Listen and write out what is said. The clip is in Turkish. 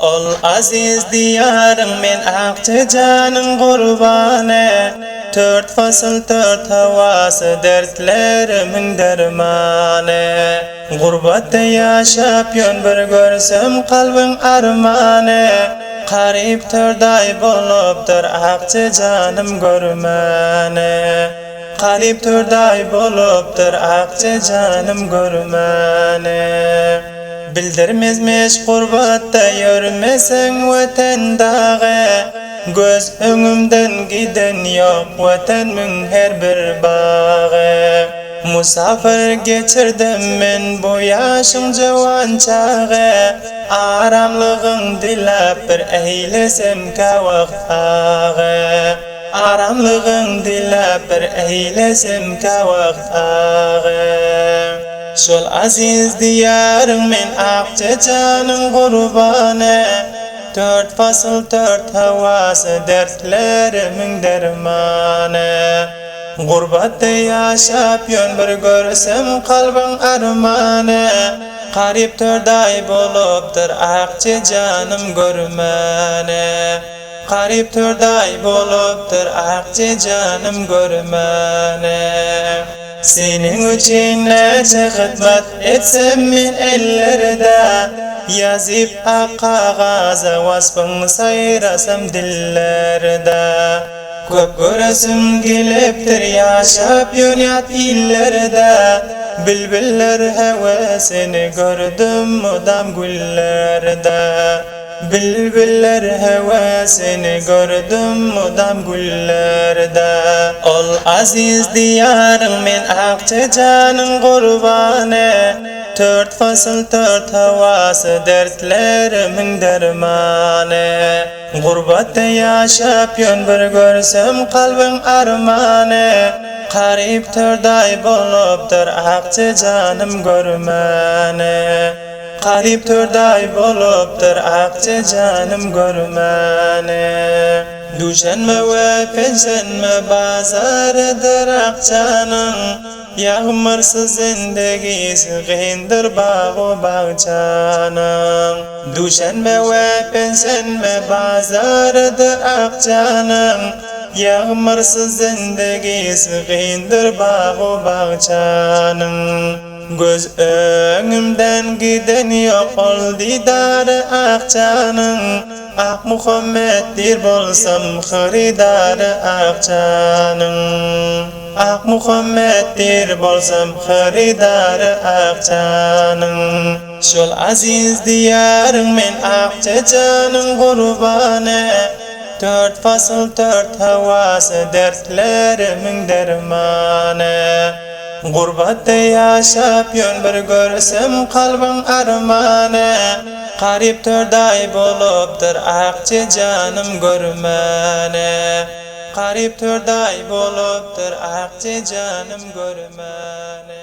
Ol aziz diyarın men akçı canın kurbanı. 4 fasıl 4 havası dertlerimin dermanı. Gurbette yaşap yön bir görsem kalbin armanı. Qarib törday bolupdur akçı canım görmeni. Qarib törday bolupdur akçı canım görmeni. Bildirmezmiş gurbatta yürmesen vatan dağı. Göz öňümden giden yok vatanmyň her bir bağı. Musafir geçirdim men bu yaşım jawan çağı. Aramlygyň dilap bir eýlesem kawak ağı. Aramlygyň dilap bir eýlesem kawak ağı. Şol aziz diyarın men akçı canın kurbanı. 4 fasıl 4 havası dertlerimin dermanı. Gurbette yaşap yön bir görsem kalbin armanı. Qarib törday bolupdur akçı canım görmeni. Qarib törday bolupdur akçı canım görmeni. Senin üçün neçe hizmet etsem men ellerde. Yazıp ak kağaza vasfını sayrasam dillerde. Köp göresim gelipdir yaşap yöniyat illerde. Bülbüller hevesini gördüm mudam güllerde. Bülbüller hevesini gördüm mudam güllerde. Ol aziz diyarın men akçı canın kurbanı. 4 fasıl 4 havası dertlerimin dermanı. Gurbette yaşap yön bir görsem kalbin armanı. Qarib törday bolupdur akçı canım görmeni. Qarib törday bolupdur akçı canım görmeni. Düşenme ve pensenme bazarıdır akçanın. Yağmursuz zindagisi qiyindir bağı bahçanın. Düşenme ve pensenme bazarıdır akçanın. Yağmursuz zindagisi qiyindir bağı bahçanın. Göz öňümden giden yok ol didarı akçanın. Ak Muhammeddir bolsam xaridarı akçanın. Ak Muhammeddir bolsam xaridarı akçanın. Şol aziz diyarın men akçı canın kurbanı. 4 fasıl 4 havası dertlerimin dermanı. Gurbette yaşap yön bir görsem kalbin armanı. Qarib törday bolupdur akçı canım görmeni. Qarib törday bolupdur akçı canım görmeni.